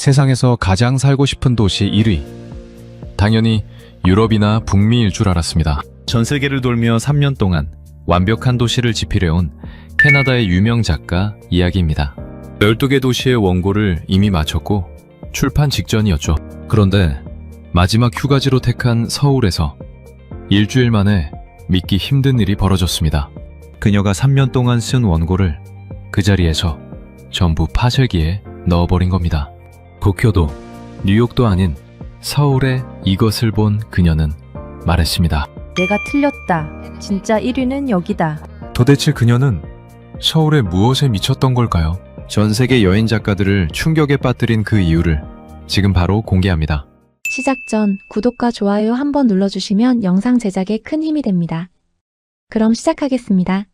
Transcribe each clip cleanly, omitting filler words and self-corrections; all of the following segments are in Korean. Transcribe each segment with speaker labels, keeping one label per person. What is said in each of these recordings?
Speaker 1: 세상에서 가장 살고 싶은 도시 1위. 당연히 유럽이나 북미일 줄 알았습니다. 전 세계를 돌며 3년 동안 완벽한 도시를 지필해온 캐나다의 유명 작가 이야기입니다. 12개 도시의 원고를 이미 마쳤고 출판 직전이었죠. 그런데 마지막 휴가지로 택한 서울에서 일주일 만에 믿기 힘든 일이 벌어졌습니다. 그녀가 3년 동안 쓴 원고를 그 자리에서 전부 파쇄기에 넣어버린 겁니다. 도쿄도 뉴욕도 아닌 서울에 이것을 본 그녀는 말했습니다.
Speaker 2: 내가 틀렸다. 진짜 1위는 여기다.
Speaker 1: 도대체 그녀는 서울에 무엇에 미쳤던 걸까요? 전 세계 여행 작가들을 충격에 빠뜨린 그 이유를 지금 바로 공개합니다.
Speaker 3: 시작 전 구독과 좋아요 한번 눌러주시면 영상 제작에 큰 힘이 됩니다. 그럼 시작하겠습니다.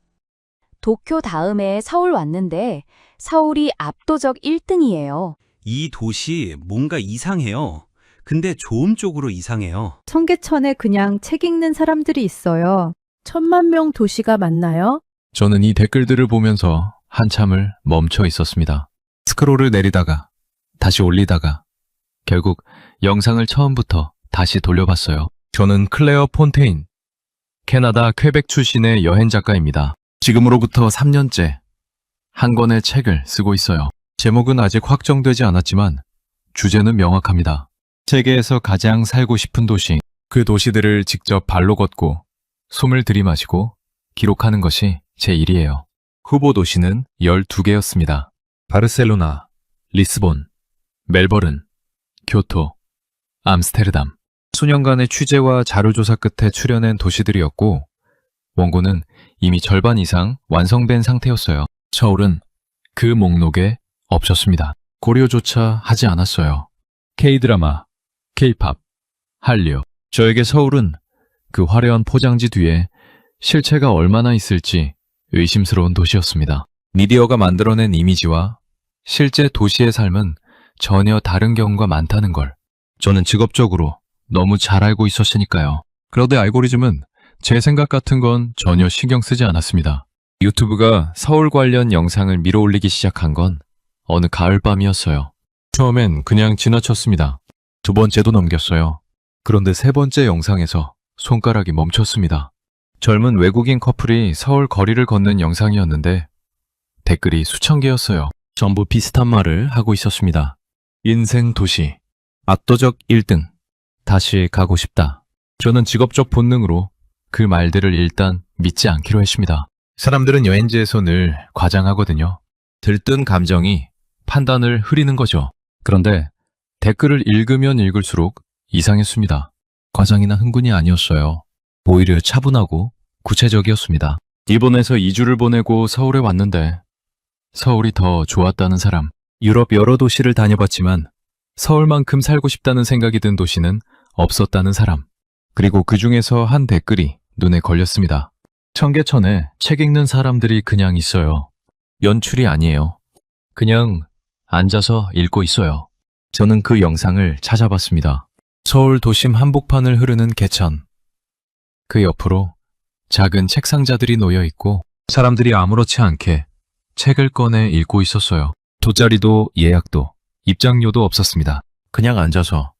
Speaker 2: 도쿄 다음에 서울 왔는데 서울이 압도적 1등이에요.
Speaker 4: 이 도시 뭔가 이상해요. 근데 좋은 쪽으로 이상해요.
Speaker 5: 청계천에 그냥 책 읽는 사람들이 있어요. 10,000명 도시가 맞나요?
Speaker 1: 저는 이 댓글들을 보면서 한참을 멈춰 있었습니다. 스크롤을 내리다가 다시 올리다가 결국 영상을 처음부터 다시 돌려봤어요. 저는 클레어 폰테인, 캐나다 퀘벡 출신의 여행 작가입니다. 지금으로부터 3년째 한 권의 책을 쓰고 있어요. 제목은 아직 확정되지 않았지만 주제는 명확합니다. 세계에서 가장 살고 싶은 도시, 그 도시들을 직접 발로 걷고 숨을 들이마시고 기록하는 것이 제 일이에요. 후보 도시는 12개였습니다. 바르셀로나, 리스본, 멜버른, 교토, 암스테르담. 수년간의 취재와 자료조사 끝에 추려낸 도시들이었고 원고는 이미 절반 이상 완성된 상태였어요. 서울은 그 목록에 없었습니다. 고려조차 하지 않았어요. K-드라마, K-팝, 한류. 저에게 서울은 그 화려한 포장지 뒤에 실체가 얼마나 있을지 의심스러운 도시였습니다. 미디어가 만들어낸 이미지와 실제 도시의 삶은 전혀 다른 경우가 많다는 걸 저는 직업적으로 너무 잘 알고 있었으니까요. 그런데 알고리즘은 제 생각 같은 건 전혀 신경 쓰지 않았습니다. 유튜브가 서울 관련 영상을 밀어올리기 시작한 건 어느 가을밤이었어요. 처음엔 그냥 지나쳤습니다. 두 번째도 넘겼어요. 그런데 세 번째 영상에서 손가락이 멈췄습니다. 젊은 외국인 커플이 서울 거리를 걷는 영상이었는데 댓글이 수천 개였어요. 전부 비슷한 말을 하고 있었습니다. 인생 도시, 압도적 1등, 다시 가고 싶다. 저는 직업적 본능으로 그 말들을 일단 믿지 않기로 했습니다. 사람들은 여행지에서 늘 과장하거든요. 들뜬 감정이 판단을 흐리는 거죠. 그런데 댓글을 읽으면 읽을수록 이상했습니다. 과장이나 흥분이 아니었어요. 오히려 차분하고 구체적이었습니다. 일본에서 2주를 보내고 서울에 왔는데 서울이 더 좋았다는 사람. 유럽 여러 도시를 다녀봤지만 서울만큼 살고 싶다는 생각이 든 도시는 없었다는 사람. 그리고 그 중에서 한 댓글이 눈에 걸렸습니다. 청계천에 책 읽는 사람들이 그냥 있어요. 연출이 아니에요. 그냥 앉아서 읽고 있어요. 저는 그 영상을 찾아봤습니다. 서울 도심 한복판을 흐르는 개천. 그 옆으로 작은 책 상자들이 놓여 있고 사람들이 아무렇지 않게 책을 꺼내 읽고 있었어요. 돗자리도 예약도 입장료도 없었습니다. 그냥 앉아서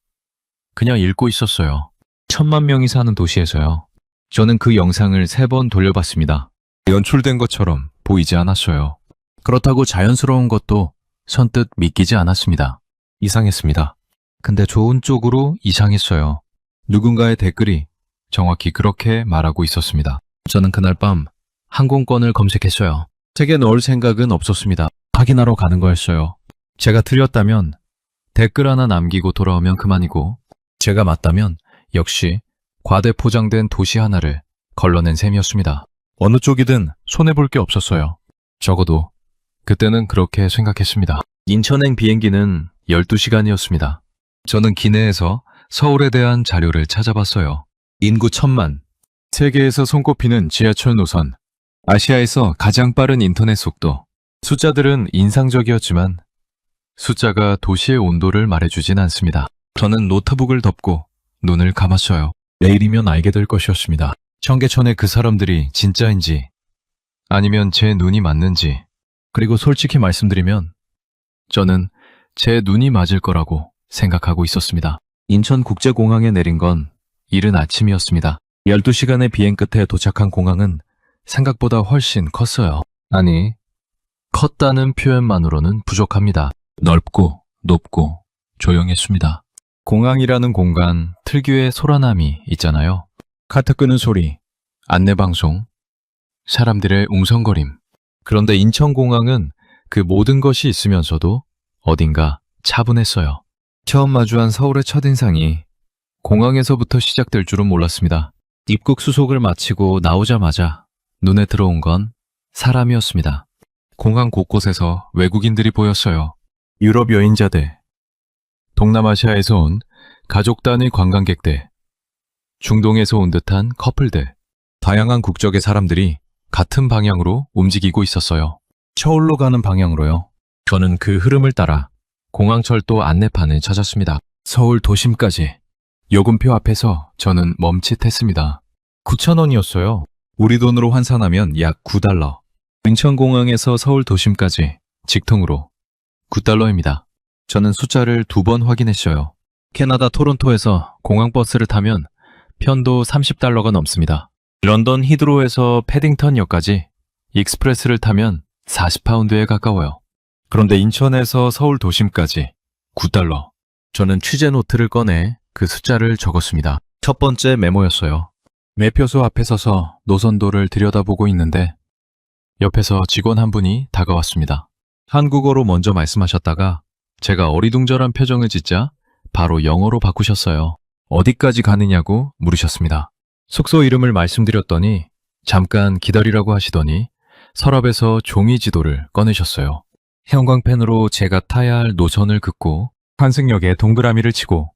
Speaker 1: 그냥 읽고 있었어요. 10,000명이 사는 도시에서요. 저는 그 영상을 3번 돌려봤습니다. 연출된 것처럼 보이지 않았어요. 그렇다고 자연스러운 것도 선뜻 믿기지 않았습니다. 이상했습니다. 근데 좋은 쪽으로 이상했어요. 누군가의 댓글이 정확히 그렇게 말하고 있었습니다. 저는 그날 밤 항공권을 검색했어요. 책에 넣을 생각은 없었습니다. 확인하러 가는 거였어요. 제가 틀렸다면 댓글 하나 남기고 돌아오면 그만이고 제가 맞다면 역시 과대포장된 도시 하나를 걸러낸 셈이었습니다. 어느 쪽이든 손해볼 게 없었어요. 적어도 그때는 그렇게 생각했습니다. 인천행 비행기는 12시간이었습니다. 저는 기내에서 서울에 대한 자료를 찾아봤어요. 인구 1,000만, 세계에서 손꼽히는 지하철 노선, 아시아에서 가장 빠른 인터넷 속도. 숫자들은 인상적이었지만 숫자가 도시의 온도를 말해주진 않습니다. 저는 노트북을 덮고 눈을 감았어요. 내일이면 알게 될 것이었습니다. 청계천의 그 사람들이 진짜인지 아니면 제 눈이 맞는지. 그리고 솔직히 말씀드리면 저는 제 눈이 맞을 거라고 생각하고 있었습니다. 인천국제공항에 내린 건 이른 아침이었습니다. 12시간의 비행 끝에 도착한 공항은 생각보다 훨씬 컸어요. 아니, 컸다는 표현만으로는 부족합니다. 넓고 높고 조용했습니다. 공항이라는 공간 특유의 소란함이 있잖아요. 카트 끄는 소리, 안내방송, 사람들의 웅성거림. 그런데 인천공항은 그 모든 것이 있으면서도 어딘가 차분했어요. 처음 마주한 서울의 첫인상이 공항에서부터 시작될 줄은 몰랐습니다. 입국 수속을 마치고 나오자마자 눈에 들어온 건 사람이었습니다. 공항 곳곳에서 외국인들이 보였어요. 유럽 여행자들, 동남아시아에서 온 가족 단위 관광객들, 중동에서 온 듯한 커플들, 다양한 국적의 사람들이 같은 방향으로 움직이고 있었어요. 서울로 가는 방향으로요. 저는 그 흐름을 따라 공항철도 안내판을 찾았습니다. 서울 도심까지. 요금표 앞에서 저는 멈칫했습니다. 9,000원이었어요. 우리 돈으로 환산하면 약 9달러. 인천공항에서 서울 도심까지 직통으로 9달러입니다. 저는 숫자를 2번 확인했어요. 캐나다 토론토에서 공항버스를 타면 편도 30달러가 넘습니다. 런던 히드로에서 패딩턴역까지 익스프레스를 타면 40파운드에 가까워요. 그런데 인천에서 서울 도심까지 9달러. 저는 취재 노트를 꺼내 그 숫자를 적었습니다. 첫 번째 메모였어요. 매표소 앞에 서서 노선도를 들여다보고 있는데 옆에서 직원 한 분이 다가왔습니다. 한국어로 먼저 말씀하셨다가 제가 어리둥절한 표정을 짓자 바로 영어로 바꾸셨어요. 어디까지 가느냐고 물으셨습니다. 숙소 이름을 말씀드렸더니 잠깐 기다리라고 하시더니 서랍에서 종이 지도를 꺼내셨어요. 형광펜으로 제가 타야 할 노선을 긋고 환승역에 동그라미를 치고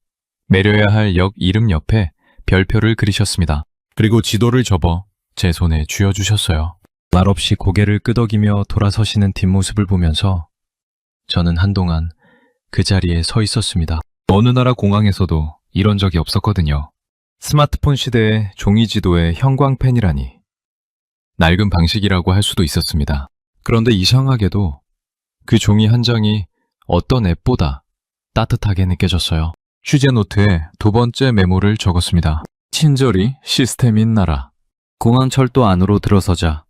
Speaker 1: 내려야 할 역 이름 옆에 별표를 그리셨습니다. 그리고 지도를 접어 제 손에 쥐어주셨어요. 말없이 고개를 끄덕이며 돌아서시는 뒷모습을 보면서 저는 한동안 그 자리에 서 있었습니다. 어느 나라 공항에서도 이런 적이 없었거든요. 스마트폰 시대의 종이 지도에 형광펜이라니. 낡은 방식이라고 할 수도 있었습니다. 그런데 이상하게도 그 종이 한 장이 어떤 앱보다 따뜻하게 느껴졌어요. 취재 노트에 2번째 메모를 적었습니다. 친절히 시스템인 나라. 공항철도 안으로 들어서자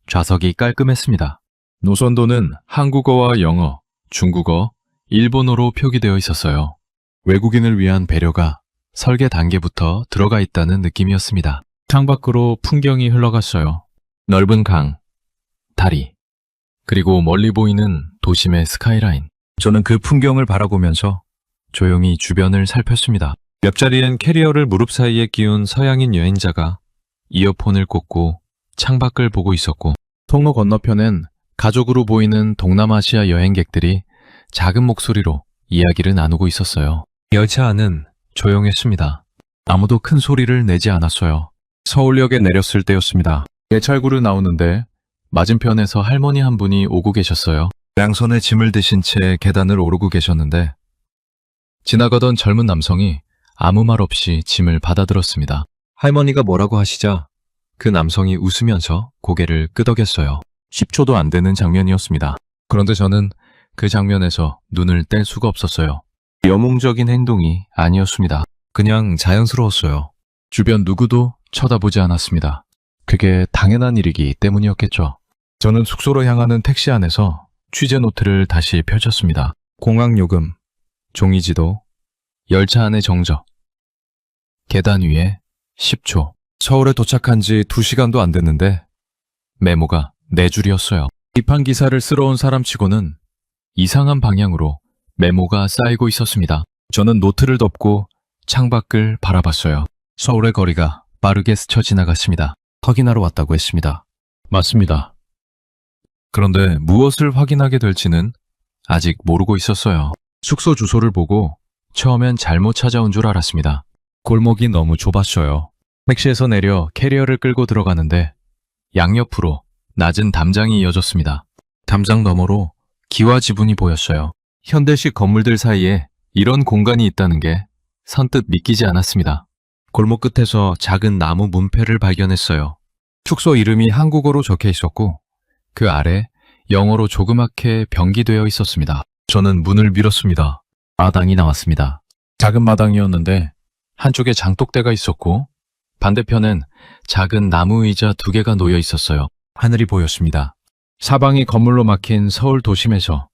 Speaker 1: 좌석이 깔끔했습니다. 노선도는 한국어와 영어, 중국어, 일본어로 표기되어 있었어요. 외국인을 위한 배려가 설계 단계부터 들어가 있다는 느낌이었습니다. 창밖으로 풍경이 흘러갔어요. 넓은 강, 다리, 그리고 멀리 보이는 도심의 스카이라인. 저는 그 풍경을 바라보면서 조용히 주변을 살폈습니다. 옆자리엔 캐리어를 무릎 사이에 끼운 서양인 여행자가 이어폰을 꽂고 창밖을 보고 있었고, 통로 건너편엔 가족으로 보이는 동남아시아 여행객들이 작은 목소리로 이야기를 나누고 있었어요. 열차 안은 조용했습니다. 아무도 큰 소리를 내지 않았어요. 서울역에 내렸을 때였습니다. 예찰구를 나오는데 맞은편에서 할머니 한 분이 오고 계셨어요. 양손에 짐을 드신 채 계단을 오르고 계셨는데 지나가던 젊은 남성이 아무 말 없이 짐을 받아들었습니다. 할머니가 뭐라고 하시자 그 남성이 웃으면서 고개를 끄덕였어요. 10초도 안 되는 장면이었습니다. 그런데 저는 그 장면에서 눈을 뗄 수가 없었어요. 여몽적인 행동이 아니었습니다. 그냥 자연스러웠어요. 주변 누구도 쳐다보지 않았습니다. 그게 당연한 일이기 때문이었겠죠. 저는 숙소로 향하는 택시 안에서 취재 노트를 다시 펼쳤습니다. 공항 요금, 종이지도, 열차 안의 정적, 계단 위에 10초. 서울에 도착한 지 2시간도 안 됐는데 메모가 4줄이었어요. 비판 기사를 쓰러 온 사람치고는 이상한 방향으로 메모가 쌓이고 있었습니다. 저는 노트를 덮고 창밖을 바라봤어요. 서울의 거리가 빠르게 스쳐 지나갔습니다. 확인하러 왔다고 했습니다. 맞습니다. 그런데 무엇을 확인하게 될지는 아직 모르고 있었어요. 숙소 주소를 보고 처음엔 잘못 찾아온 줄 알았습니다. 골목이 너무 좁았어요. 택시에서 내려 캐리어를 끌고 들어가는데 양옆으로 낮은 담장이 이어졌습니다. 담장 너머로 기와 지붕이 보였어요. 현대식 건물들 사이에 이런 공간이 있다는 게 선뜻 믿기지 않았습니다. 골목 끝에서 작은 나무 문패를 발견했어요. 숙소 이름이 한국어로 적혀 있었고 그 아래 영어로 조그맣게 병기되어 있었습니다. 저는 문을 밀었습니다. 마당이 나왔습니다. 작은 마당이었는데 한쪽에 장독대가 있었고 반대편엔 작은 나무 의자 2개가 놓여 있었어요. 하늘이 보였습니다. 사방이 건물로 막힌 서울 도심에서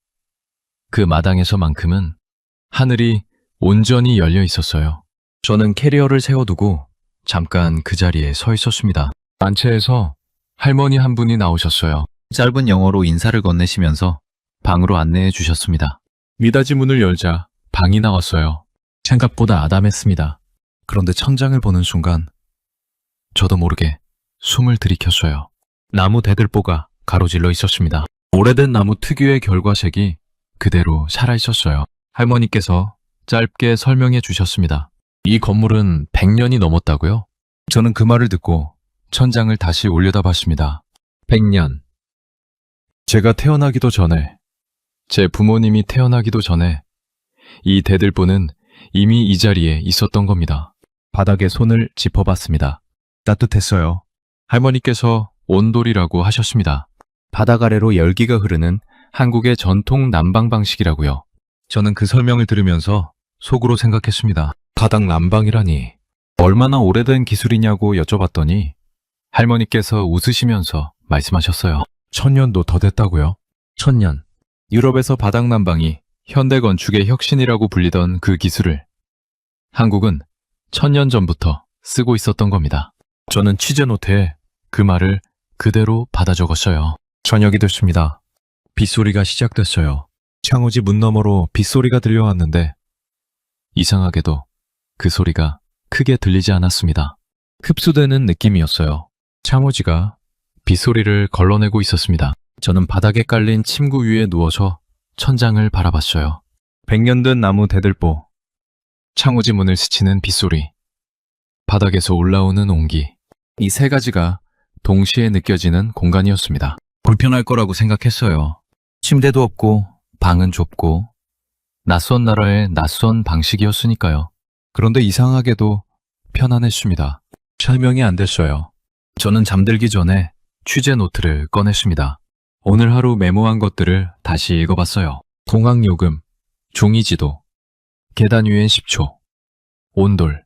Speaker 1: 그 마당에서만큼은 하늘이 온전히 열려 있었어요. 저는 캐리어를 세워두고 잠깐 그 자리에 서 있었습니다. 단체에서 할머니 한 분이 나오셨어요. 짧은 영어로 인사를 건네시면서 방으로 안내해 주셨습니다. 미닫이 문을 열자 방이 나왔어요. 생각보다 아담했습니다. 그런데 천장을 보는 순간 저도 모르게 숨을 들이켰어요. 나무 대들보가 가로질러 있었습니다. 오래된 나무 특유의 결과색이 그대로 살아있었어요. 할머니께서 짧게 설명해 주셨습니다. 이 건물은 100년이 넘었다고요? 저는 그 말을 듣고 천장을 다시 올려다봤습니다. 100년. 제가 태어나기도 전에, 제 부모님이 태어나기도 전에 이 대들보는 이미 이 자리에 있었던 겁니다. 바닥에 손을 짚어봤습니다. 따뜻했어요. 할머니께서 온돌이라고 하셨습니다. 바닥 아래로 열기가 흐르는 한국의 전통 난방 방식이라고요. 저는 그 설명을 들으면서 속으로 생각했습니다. 바닥 난방이라니 얼마나 오래된 기술이냐고 여쭤봤더니 할머니께서 웃으시면서 말씀하셨어요. 1000년도 더 됐다고요? 1000년. 유럽에서 바닥 난방이 현대 건축의 혁신이라고 불리던 그 기술을 한국은 1000년 전부터 쓰고 있었던 겁니다. 저는 취재 노트에 그 말을 그대로 받아 적었어요. 저녁이 됐습니다. 빗소리가 시작됐어요. 창호지 문 너머로 빗소리가 들려왔는데 이상하게도 그 소리가 크게 들리지 않았습니다. 흡수되는 느낌이었어요. 창호지가 빗소리를 걸러내고 있었습니다. 저는 바닥에 깔린 침구 위에 누워서 천장을 바라봤어요. 100년 된 나무 대들보, 창호지 문을 스치는 빗소리, 바닥에서 올라오는 온기, 이 3가지가 동시에 느껴지는 공간이었습니다. 불편할 거라고 생각했어요. 침대도 없고 방은 좁고 낯선 나라의 낯선 방식이었으니까요. 그런데 이상하게도 편안했습니다. 설명이 안 됐어요. 저는 잠들기 전에 취재 노트를 꺼냈습니다. 오늘 하루 메모한 것들을 다시 읽어봤어요. 공항요금, 종이지도, 계단 위엔 10초, 온돌,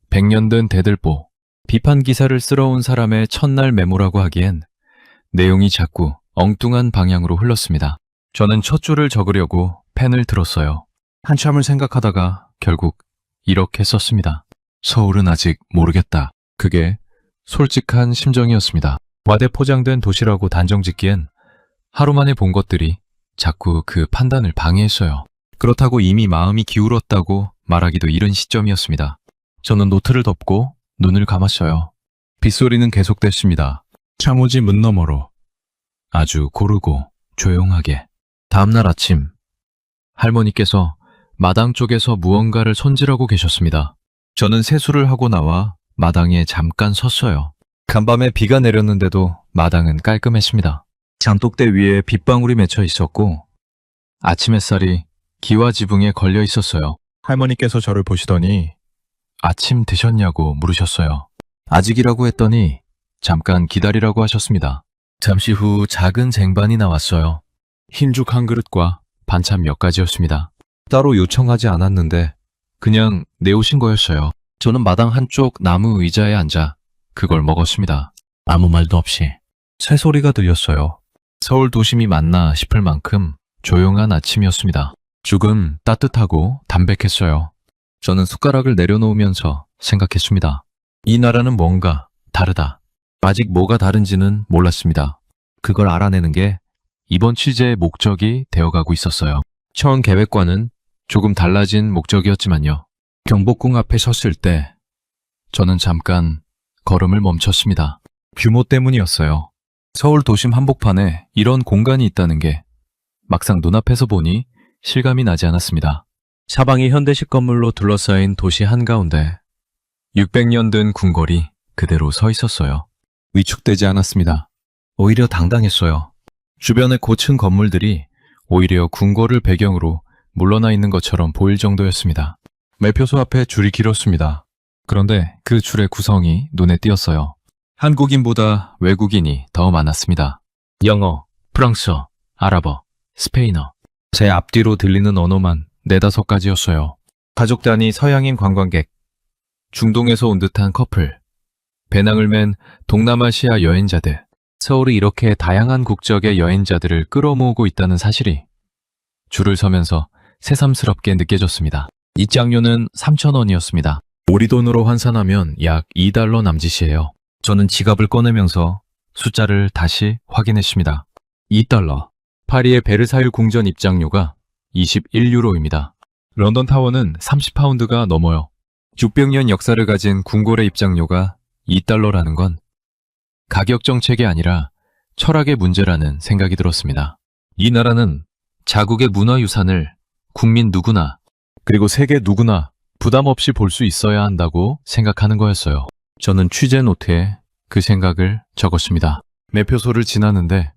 Speaker 1: 100년 된 대들보, 비판 기사를 쓰러 온 사람의 첫날 메모라고 하기엔 내용이 자꾸 엉뚱한 방향으로 흘렀습니다. 저는 첫 줄을 적으려고 펜을 들었어요. 한참을 생각하다가 결국 이렇게 썼습니다. 서울은 아직 모르겠다. 그게 솔직한 심정이었습니다. 와대 포장된 도시라고 단정 짓기엔 하루 만에 본 것들이 자꾸 그 판단을 방해했어요. 그렇다고 이미 마음이 기울었다고 말하기도 이른 시점이었습니다. 저는 노트를 덮고 눈을 감았어요. 빗소리는 계속됐습니다. 창호지 문 너머로 아주 고르고 조용하게. 다음날 아침 할머니께서 마당 쪽에서 무언가를 손질하고 계셨습니다. 저는 세수를 하고 나와 마당에 잠깐 섰어요. 간밤에 비가 내렸는데도 마당은 깔끔했습니다. 장독대 위에 빗방울이 맺혀 있었고 아침 햇살이 기와 지붕에 걸려 있었어요. 할머니께서 저를 보시더니 아침 드셨냐고 물으셨어요. 아직이라고 했더니 잠깐 기다리라고 하셨습니다. 잠시 후 작은 쟁반이 나왔어요. 흰죽 한 그릇과 반찬 몇 가지였습니다. 따로 요청하지 않았는데 그냥 내오신 거였어요. 저는 마당 한쪽 나무 의자에 앉아 그걸 먹었습니다. 아무 말도 없이 새소리가 들렸어요. 서울 도심이 맞나 싶을 만큼 조용한 아침이었습니다. 죽은 따뜻하고 담백했어요. 저는 숟가락을 내려놓으면서 생각했습니다. 이 나라는 뭔가 다르다. 아직 뭐가 다른지는 몰랐습니다. 그걸 알아내는 게 이번 취재의 목적이 되어가고 있었어요. 처음 계획과는 조금 달라진 목적이었지만요. 경복궁 앞에 섰을 때 저는 잠깐 걸음을 멈췄습니다. 규모 때문이었어요. 서울 도심 한복판에 이런 공간이 있다는 게 막상 눈앞에서 보니 실감이 나지 않았습니다. 사방이 현대식 건물로 둘러싸인 도시 한가운데 600년 된 궁궐이 그대로 서 있었어요. 위축되지 않았습니다. 오히려 당당했어요. 주변의 고층 건물들이 오히려 궁궐을 배경으로 물러나 있는 것처럼 보일 정도였습니다. 매표소 앞에 줄이 길었습니다. 그런데 그 줄의 구성이 눈에 띄었어요. 한국인보다 외국인이 더 많았습니다. 영어, 프랑스어, 아랍어, 스페인어. 제 앞뒤로 들리는 언어만 4-5가지였어요. 가족 단위 서양인 관광객, 중동에서 온 듯한 커플, 배낭을 맨 동남아시아 여행자들, 서울이 이렇게 다양한 국적의 여행자들을 끌어모으고 있다는 사실이 줄을 서면서 새삼스럽게 느껴졌습니다. 입장료는 3,000원이었습니다. 우리 돈으로 환산하면 약 $2 남짓이에요. 저는 지갑을 꺼내면서 숫자를 다시 확인했습니다. $2. 파리의 베르사유 궁전 입장료가 21유로입니다. 런던 타워는 30파운드가 넘어요. 600년 역사를 가진 궁궐의 입장료가 $2라는 건 가격 정책이 아니라 철학의 문제라는 생각이 들었습니다. 이 나라는 자국의 문화유산을 국민 누구나 그리고 세계 누구나 부담 없이 볼 수 있어야 한다고 생각하는 거였어요. 저는 취재 노트에 그 생각을 적었습니다. 매표소를 지나는데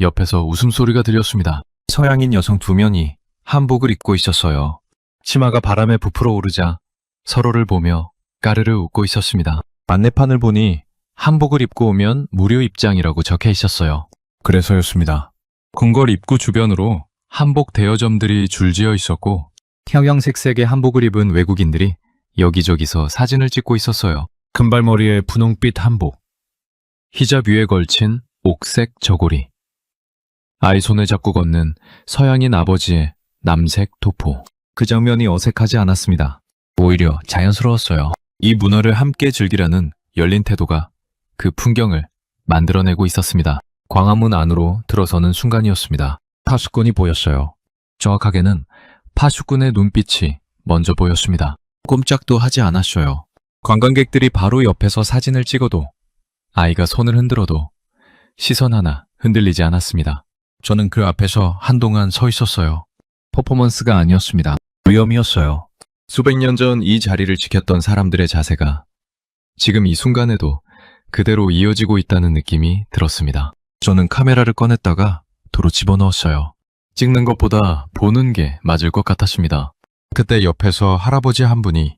Speaker 1: 옆에서 웃음소리가 들렸습니다. 서양인 여성 2명이 한복을 입고 있었어요. 치마가 바람에 부풀어 오르자 서로를 보며 까르르 웃고 있었습니다. 안내판을 보니 한복을 입고 오면 무료 입장이라고 적혀 있었어요. 그래서였습니다. 궁궐 입구 주변으로 한복 대여점들이 줄지어 있었고 형형색색의 한복을 입은 외국인들이 여기저기서 사진을 찍고 있었어요. 금발머리에 분홍빛 한복, 히잡 위에 걸친 옥색 저고리, 아이 손을 잡고 걷는 서양인 아버지의 남색 도포. 그 장면이 어색하지 않았습니다. 오히려 자연스러웠어요. 이 문화를 함께 즐기라는 열린 태도가 그 풍경을 만들어내고 있었습니다. 광화문 안으로 들어서는 순간이었습니다. 파수꾼이 보였어요. 정확하게는 파수꾼의 눈빛이 먼저 보였습니다. 꼼짝도 하지 않았어요. 관광객들이 바로 옆에서 사진을 찍어도 아이가 손을 흔들어도 시선 하나 흔들리지 않았습니다. 저는 그 앞에서 한동안 서 있었어요. 퍼포먼스가 아니었습니다. 위험이었어요. 수백 년 전 이 자리를 지켰던 사람들의 자세가 지금 이 순간에도 그대로 이어지고 있다는 느낌이 들었습니다. 저는 카메라를 꺼냈다가 도로 집어넣었어요. 찍는 것보다 보는 게 맞을 것 같았습니다. 그때 옆에서 할아버지 한 분이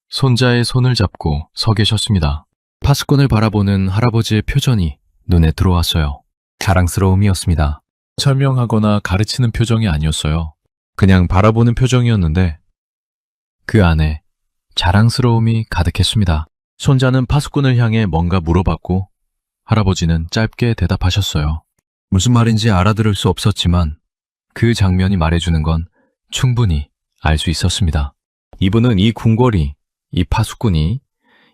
Speaker 1: 손자의 손을 잡고 서 계셨습니다. 파수꾼을 바라보는 할아버지의 표정이 눈에 들어왔어요. 자랑스러움이었습니다. 설명하거나 가르치는 표정이 아니었어요. 그냥 바라보는 표정이었는데 그 안에 자랑스러움이 가득했습니다. 손자는 파수꾼을 향해 뭔가 물어봤고 할아버지는 짧게 대답하셨어요. 무슨 말인지 알아들을 수 없었지만 그 장면이 말해주는 건 충분히 알 수 있었습니다. 이분은 이 궁궐이, 이 파수꾼이,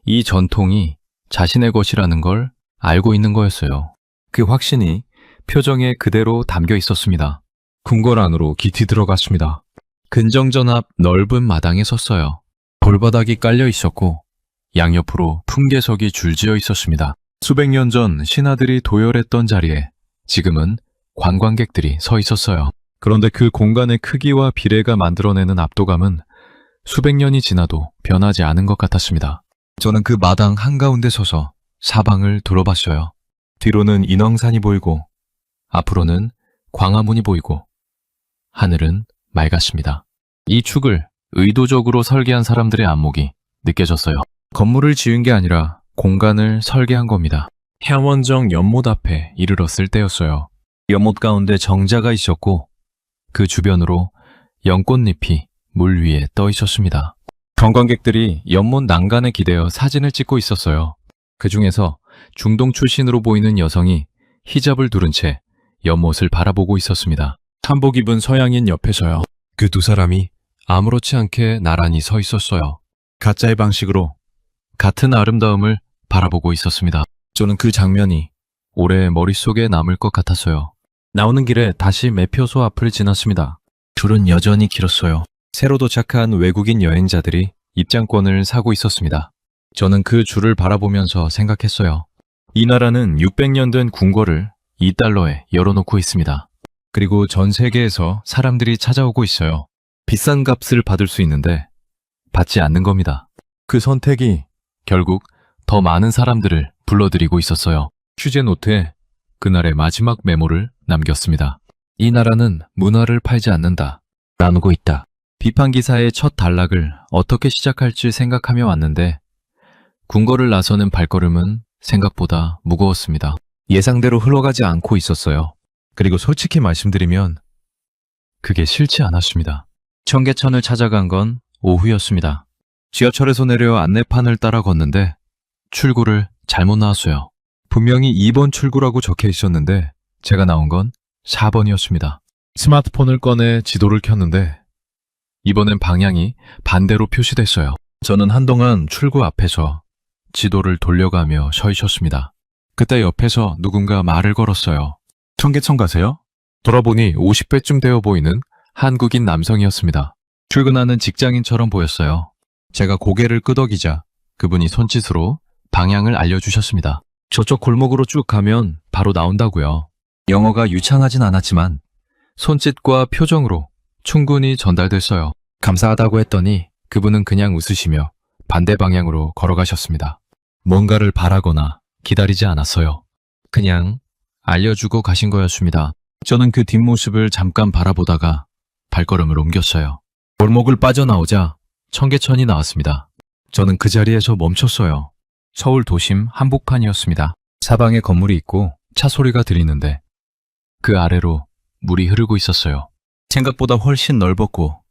Speaker 1: 이 전통이 자신의 것이라는 걸 알고 있는 거였어요. 그 확신이 표정에 그대로 담겨 있었습니다. 궁궐 안으로 깊이 들어갔습니다. 근정전 앞 넓은 마당에 섰어요. 돌바닥이 깔려 있었고 양옆으로 풍계석이 줄지어 있었습니다. 수백 년 전 신하들이 도열했던 자리에 지금은 관광객들이 서 있었어요. 그런데 그 공간의 크기와 비례가 만들어내는 압도감은 수백 년이 지나도 변하지 않은 것 같았습니다. 저는 그 마당 한가운데 서서 사방을 둘러봤어요. 뒤로는 인왕산이 보이고 앞으로는 광화문이 보이고 하늘은 맑았습니다. 이 축을 의도적으로 설계한 사람들의 안목이 느껴졌어요. 건물을 지은 게 아니라 공간을 설계한 겁니다. 향원정 연못 앞에 이르렀을 때였어요. 연못 가운데 정자가 있었고 그 주변으로 연꽃잎이 물 위에 떠 있었습니다. 관광객들이 연못 난간에 기대어 사진을 찍고 있었어요. 그 중에서 중동 출신으로 보이는 여성이 히잡을 두른 채 연못을 바라보고 있었습니다. 한복 입은 서양인 옆에서요. 그 두 사람이 아무렇지 않게 나란히 서 있었어요. 가짜의 방식으로 같은 아름다움을 바라보고 있었습니다. 저는 그 장면이 오래 머릿속에 남을 것 같았어요. 나오는 길에 다시 매표소 앞을 지났습니다. 줄은 여전히 길었어요. 새로 도착한 외국인 여행자들이 입장권을 사고 있었습니다. 저는 그 줄을 바라보면서 생각했어요. 이 나라는 600년 된 궁궐을 $2에 열어놓고 있습니다. 그리고 전 세계에서 사람들이 찾아오고 있어요. 비싼 값을 받을 수 있는데 받지 않는 겁니다. 그 선택이 결국 더 많은 사람들을 불러들이고 있었어요. 취재 노트에 그날의 마지막 메모를 남겼습니다. 이 나라는 문화를 팔지 않는다. 나누고 있다. 비판 기사의 첫 단락을 어떻게 시작할지 생각하며 왔는데 궁궐을 나서는 발걸음은 생각보다 무거웠습니다. 예상대로 흘러가지 않고 있었어요. 그리고 솔직히 말씀드리면 그게 싫지 않았습니다. 청계천을 찾아간 건 오후였습니다. 지하철에서 내려 안내판을 따라 걷는데 출구를 잘못 나왔어요. 분명히 2번 출구라고 적혀 있었는데 제가 나온 건 4번이었습니다. 스마트폰을 꺼내 지도를 켰는데 이번엔 방향이 반대로 표시됐어요. 저는 한동안 출구 앞에서 지도를 돌려가며 서 있었습니다. 그때 옆에서 누군가 말을 걸었어요. 청계천 가세요? 돌아보니 50배쯤 되어 보이는 한국인 남성이었습니다. 출근하는 직장인처럼 보였어요. 제가 고개를 끄덕이자 그분이 손짓으로 방향을 알려주셨습니다. 저쪽 골목으로 쭉 가면 바로 나온다고요. 영어가 유창하진 않았지만 손짓과 표정으로 충분히 전달됐어요. 감사하다고 했더니 그분은 그냥 웃으시며 반대 방향으로 걸어가셨습니다. 뭔가를 바라거나 기다리지 않았어요. 그냥 알려주고 가신 거였습니다. 저는 그 뒷모습을 잠깐 바라보다가 발걸음을 옮겼어요. 골목을 빠져나오자 청계천이 나왔습니다. 저는 그 자리에서 멈췄어요. 서울 도심 한복판이었습니다. 사방에 건물이 있고 차 소리가 들리는데 그 아래로 물이 흐르고 있었어요. 생각보다 훨씬 넓었고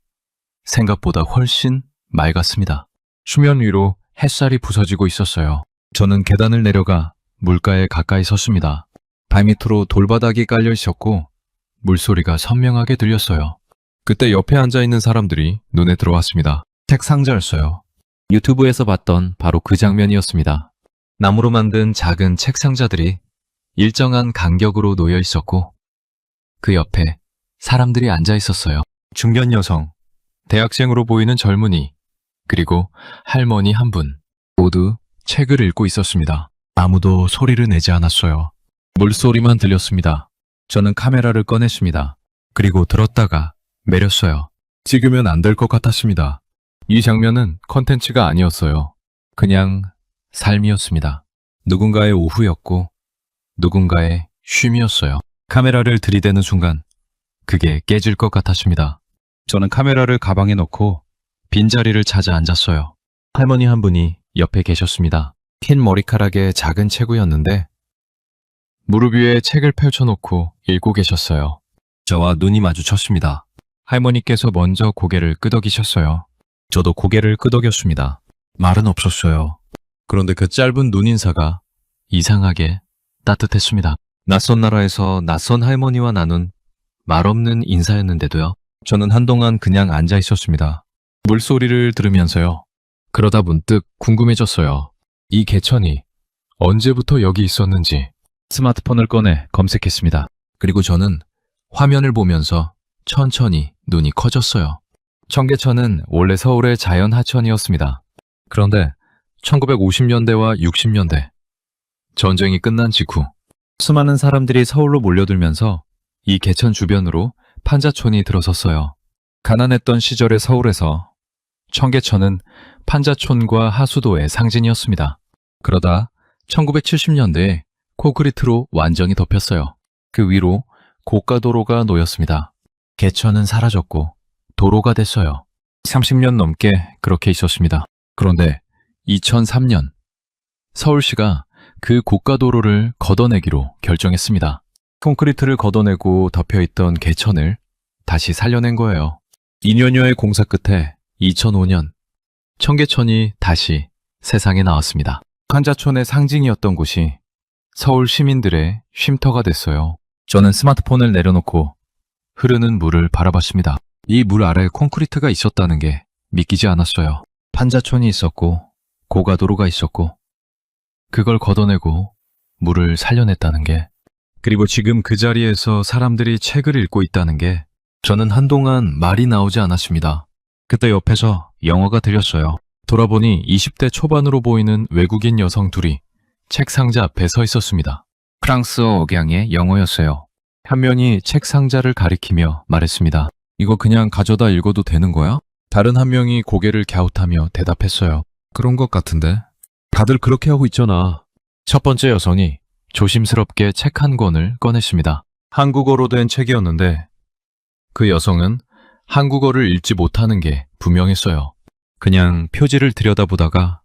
Speaker 1: 생각보다 훨씬 맑았습니다. 수면 위로 햇살이 부서지고 있었어요. 저는 계단을 내려가 물가에 가까이 섰습니다. 발밑으로 돌바닥이 깔려 있었고 물소리가 선명하게 들렸어요. 그때 옆에 앉아있는 사람들이 눈에 들어왔습니다. 책 상자였어요. 유튜브에서 봤던 바로 그 장면이었습니다. 나무로 만든 작은 책 상자들이 일정한 간격으로 놓여 있었고 그 옆에 사람들이 앉아 있었어요. 중년 여성, 대학생으로 보이는 젊은이, 그리고 할머니 한 분. 모두 책을 읽고 있었습니다. 아무도 소리를 내지 않았어요. 물소리만 들렸습니다. 저는 카메라를 꺼냈습니다. 그리고 들었다가 내렸어요. 찍으면 안 될 것 같았습니다. 이 장면은 컨텐츠가 아니었어요. 그냥 삶이었습니다. 누군가의 오후였고 누군가의 쉼이었어요. 카메라를 들이대는 순간 그게 깨질 것 같았습니다. 저는 카메라를 가방에 넣고 빈자리를 찾아 앉았어요. 할머니 한 분이 옆에 계셨습니다. 흰 머리카락의 작은 체구였는데 무릎 위에 책을 펼쳐놓고 읽고 계셨어요. 저와 눈이 마주쳤습니다. 할머니께서 먼저 고개를 끄덕이셨어요. 저도 고개를 끄덕였습니다. 말은 없었어요. 그런데 그 짧은 눈인사가 이상하게 따뜻했습니다. 낯선 나라에서 낯선 할머니와 나눈 말없는 인사였는데도요. 저는 한동안 그냥 앉아 있었습니다. 물소리를 들으면서요. 그러다 문득 궁금해졌어요. 이 개천이 언제부터 여기 있었는지. 스마트폰을 꺼내 검색했습니다. 그리고 저는 화면을 보면서 천천히 눈이 커졌어요. 청계천은 원래 서울의 자연 하천이었습니다. 그런데 1950년대와 60년대 전쟁이 끝난 직후 수많은 사람들이 서울로 몰려들면서 이 개천 주변으로 판자촌이 들어섰어요. 가난했던 시절의 서울에서 청계천은 판자촌과 하수도의 상징이었습니다. 그러다 1970년대에 콘크리트로 완전히 덮였어요. 그 위로 고가도로가 놓였습니다. 개천은 사라졌고 도로가 됐어요. 30년 넘게 그렇게 있었습니다. 그런데 2003년 서울시가 그 고가도로를 걷어내기로 결정했습니다. 콘크리트를 걷어내고 덮여있던 개천을 다시 살려낸 거예요. 2년여의 공사 끝에 2005년 청계천이 다시 세상에 나왔습니다. 판자촌의 상징이었던 곳이 서울 시민들의 쉼터가 됐어요. 저는 스마트폰을 내려놓고 흐르는 물을 바라봤습니다. 이 물 아래 콘크리트가 있었다는 게 믿기지 않았어요. 판자촌이 있었고 고가도로가 있었고 그걸 걷어내고 물을 살려냈다는 게, 그리고 지금 그 자리에서 사람들이 책을 읽고 있다는 게 저는 한동안 말이 나오지 않았습니다. 그때 옆에서 영어가 들렸어요. 돌아보니 20대 초반으로 보이는 외국인 여성 둘이 책 상자 앞에 서 있었습니다. 프랑스어 억양의 영어였어요. 한 명이 책 상자를 가리키며 말했습니다. 이거 그냥 가져다 읽어도 되는 거야? 다른 한 명이 고개를 갸웃하며 대답했어요. 그런 것 같은데? 다들 그렇게 하고 있잖아. 첫 번째 여성이 조심스럽게 책 한 권을 꺼냈습니다. 한국어로 된 책이었는데 그 여성은 한국어를 읽지 못하는 게 분명했어요. 그냥 표지를 들여다보다가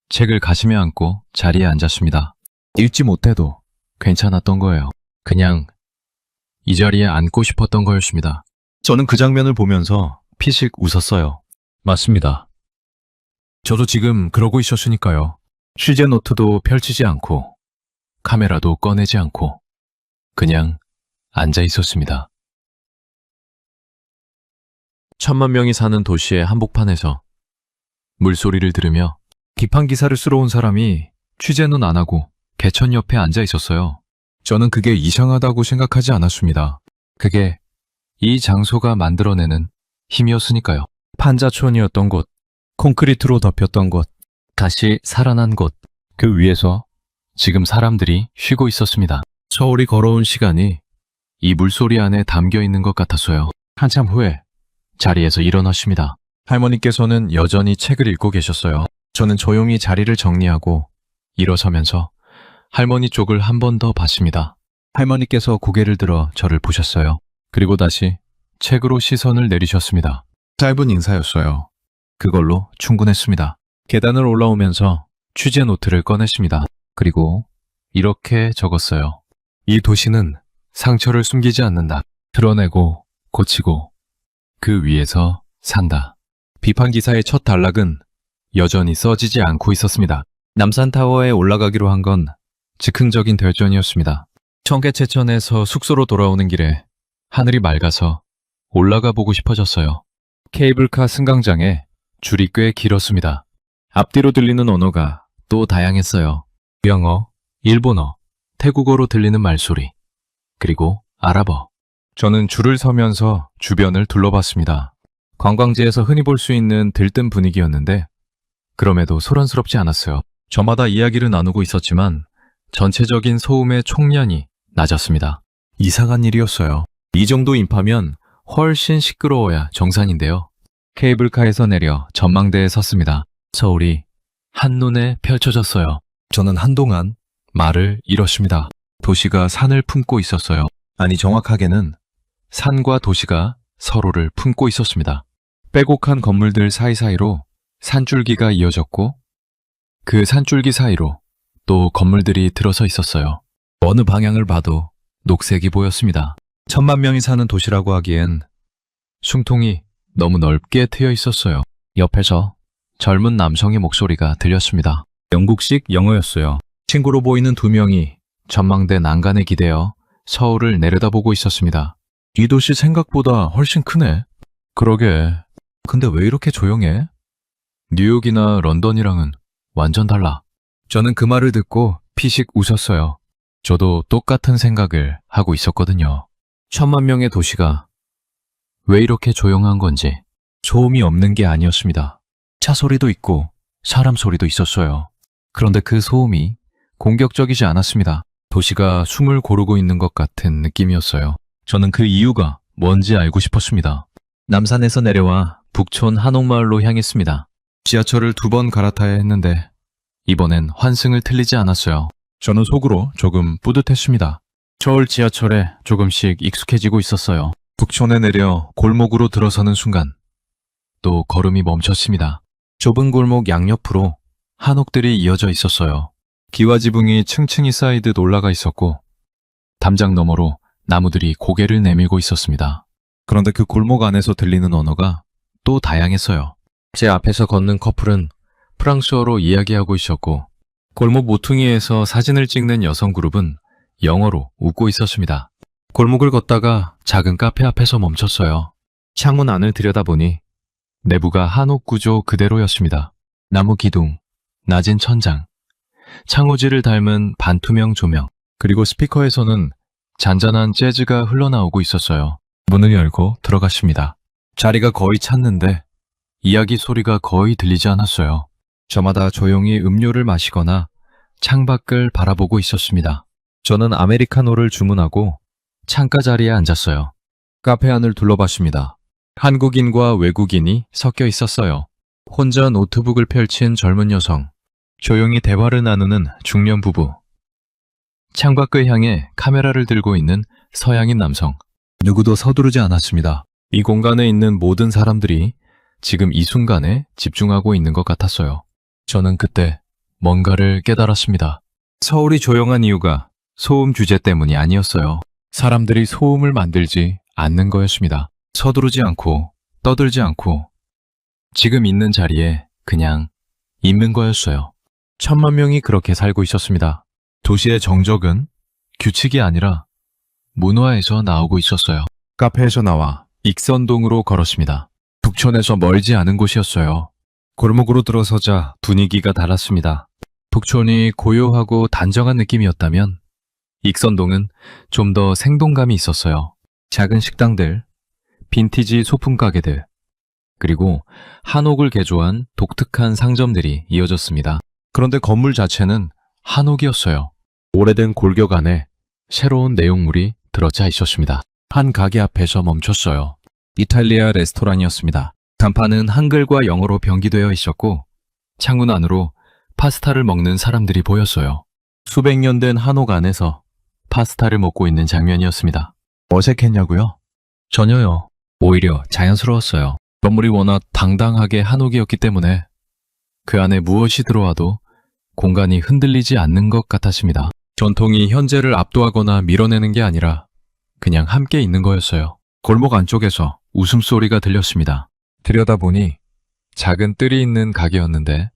Speaker 1: 책을 가슴에 안고 자리에 앉았습니다. 읽지 못해도 괜찮았던 거예요. 그냥 이 자리에 앉고 싶었던 거였습니다. 저는 그 장면을 보면서 피식 웃었어요. 맞습니다. 저도 지금 그러고 있었으니까요. 취재 노트도 펼치지 않고 카메라도 꺼내지 않고 그냥 앉아 있었습니다. 1,000만 명이 사는 도시의 한복판에서 물소리를 들으며 비판 기사를 쓰러 온 사람이 취재는 안 하고 개천 옆에 앉아 있었어요. 저는 그게 이상하다고 생각하지 않았습니다. 그게 이 장소가 만들어내는 힘이었으니까요. 판자촌이었던 곳, 콘크리트로 덮였던 곳, 다시 살아난 곳, 그 위에서 지금 사람들이 쉬고 있었습니다. 서울이 걸어온 시간이 이 물소리 안에 담겨 있는 것 같았어요. 한참 후에 자리에서 일어났습니다. 할머니께서는 여전히 책을 읽고 계셨어요. 저는 조용히 자리를 정리하고 일어서면서 할머니 쪽을 한 번 더 봤습니다. 할머니께서 고개를 들어 저를 보셨어요. 그리고 다시 책으로 시선을 내리셨습니다. 짧은 인사였어요. 그걸로 충분했습니다. 계단을 올라오면서 취재 노트를 꺼냈습니다. 그리고 이렇게 적었어요. 이 도시는 상처를 숨기지 않는다. 드러내고 고치고 그 위에서 산다. 비판 기사의 첫 단락은 여전히 써지지 않고 있었습니다. 남산타워에 올라가기로 한 건 즉흥적인 결정이었습니다. 청계체천에서 숙소로 돌아오는 길에 하늘이 맑아서 올라가 보고 싶어졌어요. 케이블카 승강장에 줄이 꽤 길었습니다. 앞뒤로 들리는 언어가 또 다양했어요. 영어, 일본어, 태국어로 들리는 말소리, 그리고 아랍어. 저는 줄을 서면서 주변을 둘러봤습니다. 관광지에서 흔히 볼 수 있는 들뜬 분위기였는데 그럼에도 소란스럽지 않았어요. 저마다 이야기를 나누고 있었지만 전체적인 소음의 총량이 낮았습니다. 이상한 일이었어요. 이 정도 인파면 훨씬 시끄러워야 정상인데요. 케이블카에서 내려 전망대에 섰습니다. 서울이 한눈에 펼쳐졌어요. 저는 한동안 말을 잃었습니다. 도시가 산을 품고 있었어요. 아니, 정확하게는 산과 도시가 서로를 품고 있었습니다. 빼곡한 건물들 사이사이로 산줄기가 이어졌고 그 산줄기 사이로 또 건물들이 들어서 있었어요. 어느 방향을 봐도 녹색이 보였습니다. 1,000만 명이 사는 도시라고 하기엔 숨통이 너무 넓게 트여 있었어요. 옆에서 젊은 남성의 목소리가 들렸습니다. 영국식 영어였어요. 친구로 보이는 두 명이 전망대 난간에 기대어 서울을 내려다보고 있었습니다. 이 도시 생각보다 훨씬 크네. 그러게. 근데 왜 이렇게 조용해? 뉴욕이나 런던이랑은 완전 달라. 저는 그 말을 듣고 피식 웃었어요. 저도 똑같은 생각을 하고 있었거든요. 1,000만 명의 도시가 왜 이렇게 조용한 건지. 소음이 없는 게 아니었습니다. 차 소리도 있고 사람 소리도 있었어요. 그런데 그 소음이 공격적이지 않았습니다. 도시가 숨을 고르고 있는 것 같은 느낌이었어요. 저는 그 이유가 뭔지 알고 싶었습니다. 남산에서 내려와 북촌 한옥마을로 향했습니다. 지하철을 2번 갈아타야 했는데 이번엔 환승을 틀리지 않았어요. 저는 속으로 조금 뿌듯했습니다. 서울 지하철에 조금씩 익숙해지고 있었어요. 북촌에 내려 골목으로 들어서는 순간 또 걸음이 멈췄습니다. 좁은 골목 양옆으로 한옥들이 이어져 있었어요. 기와지붕이 층층이 쌓이듯 올라가 있었고 담장 너머로 나무들이 고개를 내밀고 있었습니다. 그런데 그 골목 안에서 들리는 언어가 또 다양했어요. 제 앞에서 걷는 커플은 프랑스어로 이야기하고 있었고 골목 모퉁이에서 사진을 찍는 여성 그룹은 영어로 웃고 있었습니다. 골목을 걷다가 작은 카페 앞에서 멈췄어요. 창문 안을 들여다보니 내부가 한옥 구조 그대로였습니다. 나무 기둥, 낮은 천장, 창호지를 닮은 반투명 조명, 그리고 스피커에서는 잔잔한 재즈가 흘러나오고 있었어요. 문을 열고 들어갔습니다. 자리가 거의 찼는데 이야기 소리가 거의 들리지 않았어요. 저마다 조용히 음료를 마시거나 창밖을 바라보고 있었습니다. 저는 아메리카노를 주문하고 창가 자리에 앉았어요. 카페 안을 둘러봤습니다. 한국인과 외국인이 섞여 있었어요. 혼자 노트북을 펼친 젊은 여성, 조용히 대화를 나누는 중년 부부, 창밖을 향해 카메라를 들고 있는 서양인 남성. 누구도 서두르지 않았습니다. 이 공간에 있는 모든 사람들이 지금 이 순간에 집중하고 있는 것 같았어요. 저는 그때 뭔가를 깨달았습니다. 서울이 조용한 이유가 소음 규제 때문이 아니었어요. 사람들이 소음을 만들지 않는 거였습니다. 서두르지 않고 떠들지 않고 지금 있는 자리에 그냥 있는 거였어요. 1,000만 명이 그렇게 살고 있었습니다. 도시의 정적은 규칙이 아니라 문화에서 나오고 있었어요. 카페에서 나와 익선동으로 걸었습니다. 북촌에서 멀지 않은 곳이었어요. 골목으로 들어서자 분위기가 달랐습니다. 북촌이 고요하고 단정한 느낌이었다면 익선동은 좀 더 생동감이 있었어요. 작은 식당들, 빈티지 소품 가게들, 그리고 한옥을 개조한 독특한 상점들이 이어졌습니다. 그런데 건물 자체는 한옥이었어요. 오래된 골격 안에 새로운 내용물이 들어차 있었습니다. 한 가게 앞에서 멈췄어요. 이탈리아 레스토랑이었습니다. 간판은 한글과 영어로 병기되어 있었고 창문 안으로 파스타를 먹는 사람들이 보였어요. 수백 년 된 한옥 안에서 파스타를 먹고 있는 장면이었습니다. 어색했냐고요? 전혀요. 오히려 자연스러웠어요. 건물이 워낙 당당하게 한옥이었기 때문에 그 안에 무엇이 들어와도 공간이 흔들리지 않는 것 같았습니다. 전통이 현재를 압도하거나 밀어내는 게 아니라 그냥 함께 있는 거였어요. 골목 안쪽에서 웃음소리가 들렸습니다. 들여다보니 작은 뜰이 있는 가게였는데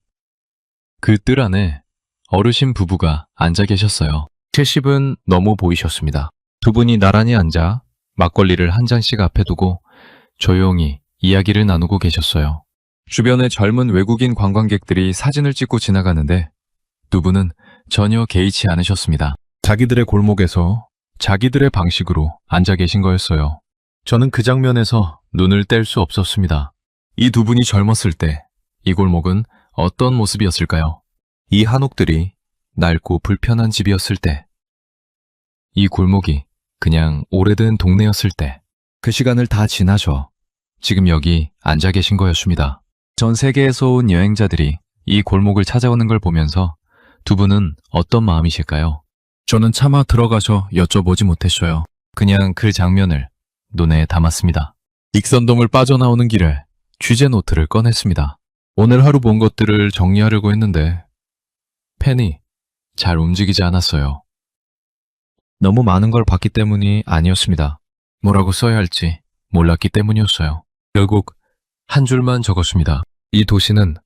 Speaker 1: 그 뜰 안에 어르신 부부가 앉아 계셨어요. 70은 넘어 보이셨습니다. 두 분이 나란히 앉아 막걸리를 한 잔씩 앞에 두고 조용히 이야기를 나누고 계셨어요. 주변에 젊은 외국인 관광객들이 사진을 찍고 지나가는데 두 분은 전혀 개의치 않으셨습니다. 자기들의 골목에서 자기들의 방식으로 앉아 계신 거였어요. 저는 그 장면에서 눈을 뗄 수 없었습니다. 이 두 분이 젊었을 때 이 골목은 어떤 모습이었을까요? 이 한옥들이 낡고 불편한 집이었을 때, 이 골목이 그냥 오래된 동네였을 때, 그 시간을 다 지나서 지금 여기 앉아 계신 거였습니다. 전 세계에서 온 여행자들이 이 골목을 찾아오는 걸 보면서 두 분은 어떤 마음이실까요? 저는 차마 들어가서 여쭤보지 못했어요. 그냥 그 장면을 눈에 담았습니다. 익선동을 빠져나오는 길에 취재 노트를 꺼냈습니다. 오늘 하루 본 것들을 정리하려고 했는데 펜이 잘 움직이지 않았어요. 너무 많은 걸 봤기 때문이 아니었습니다. 뭐라고 써야 할지 몰랐기 때문이었어요. 결국 한 줄만 적었습니다. 이 도시는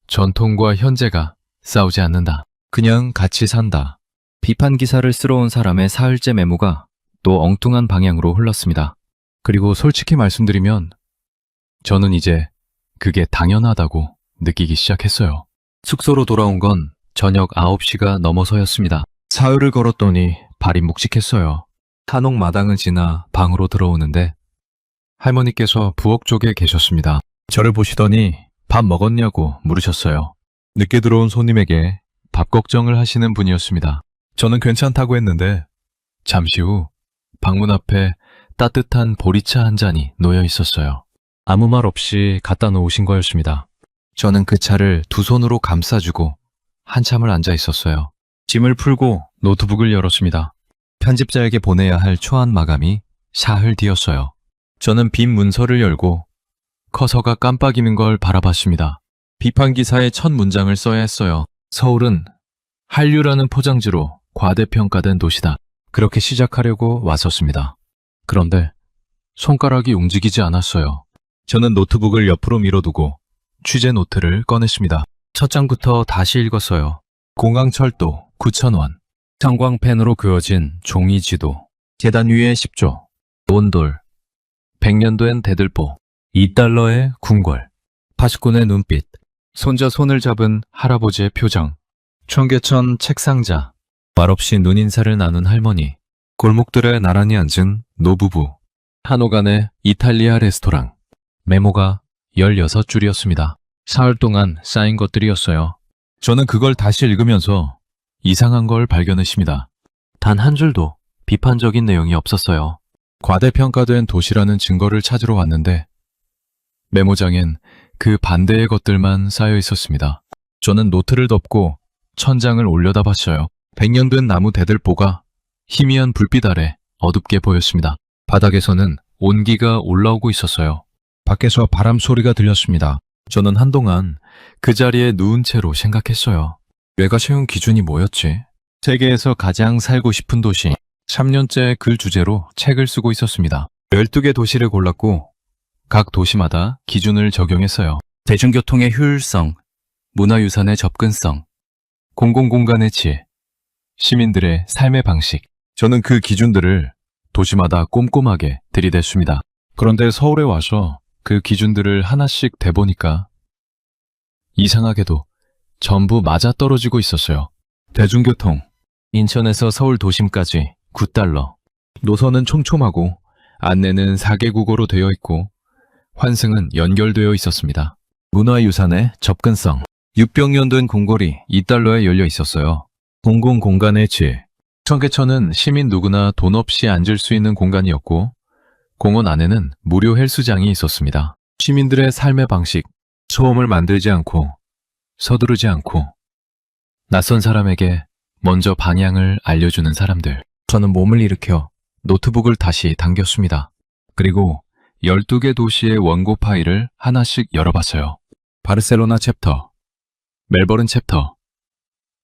Speaker 1: 전통과 현재가 싸우지 않는다. 그냥 같이 산다. 비판 기사를 쓰러 온 사람의 사흘째 메모가 또 엉뚱한 방향으로 흘렀습니다. 그리고 솔직히 말씀드리면 저는 이제 그게 당연하다고 느끼기 시작했어요. 숙소로 돌아온 건 저녁 9시가 넘어서였습니다. 사흘을 걸었더니 발이 묵직했어요. 한옥 마당을 지나 방으로 들어오는데 할머니께서 부엌 쪽에 계셨습니다. 저를 보시더니 밥 먹었냐고 물으셨어요. 늦게 들어온 손님에게 밥 걱정을 하시는 분이었습니다. 저는 괜찮다고 했는데 잠시 후 방문 앞에 따뜻한 보리차 한 잔이 놓여 있었어요. 아무 말 없이 갖다 놓으신 거였습니다. 저는 그 차를 두 손으로 감싸주고 한참을 앉아 있었어요. 짐을 풀고 노트북을 열었습니다. 편집자에게 보내야 할 초안 마감이 사흘 뒤였어요. 저는 빈 문서를 열고 커서가 깜빡이는 걸 바라봤습니다. 비판 기사의 첫 문장을 써야 했어요. 서울은 한류라는 포장지로 과대평가된 도시다. 그렇게 시작하려고 왔었습니다. 그런데 손가락이 움직이지 않았어요. 저는 노트북을 옆으로 밀어두고 취재 노트를 꺼냈습니다. 첫 장부터 다시 읽었어요. 공항철도 9,000원. 형광펜으로 그어진 종이 지도. 계단 위에 10조. 온돌. 100년 된 대들보. 2달러의 궁궐. 파수꾼의 눈빛. 손자 손을 잡은 할아버지의 표정. 청계천 책상자. 말없이 눈인사를 나눈 할머니. 골목들에 나란히 앉은 노부부. 한옥 안의 이탈리아 레스토랑. 메모가 16줄이었습니다. 사흘 동안 쌓인 것들이었어요. 저는 그걸 다시 읽으면서 이상한 걸 발견했습니다. 단 한 줄도 비판적인 내용이 없었어요. 과대평가된 도시라는 증거를 찾으러 왔는데 메모장엔 그 반대의 것들만 쌓여 있었습니다. 저는 노트를 덮고 천장을 올려다봤어요. 100년 된 나무 대들보가 희미한 불빛 아래 어둡게 보였습니다. 바닥에서는 온기가 올라오고 있었어요. 밖에서 바람 소리가 들렸습니다. 저는 한동안 그 자리에 누운 채로 생각했어요. 내가 세운 기준이 뭐였지? 세계에서 가장 살고 싶은 도시. 3년째 그 주제로 책을 쓰고 있었습니다. 12개 도시를 골랐고 각 도시마다 기준을 적용했어요. 대중교통의 효율성, 문화유산의 접근성, 공공공간의 질, 시민들의 삶의 방식. 저는 그 기준들을 도시마다 꼼꼼하게 들이댔습니다. 그런데 서울에 와서 그 기준들을 하나씩 대보니까 이상하게도 전부 맞아떨어지고 있었어요. 대중교통, 인천에서 서울 도심까지 9달러. 노선은 촘촘하고 안내는 4개 국어로 되어 있고 환승은 연결되어 있었습니다. 문화유산의 접근성, 600년 된 궁궐이 2달러에 열려 있었어요. 공공공간의 질, 청계천은 시민 누구나 돈 없이 앉을 수 있는 공간이었고 공원 안에는 무료 헬스장이 있었습니다. 시민들의 삶의 방식, 소음을 만들지 않고 서두르지 않고 낯선 사람에게 먼저 방향을 알려주는 사람들. 저는 몸을 일으켜 노트북을 다시 당겼습니다. 그리고 12개 도시의 원고 파일을 하나씩 열어봤어요. 바르셀로나 챕터, 멜버른 챕터,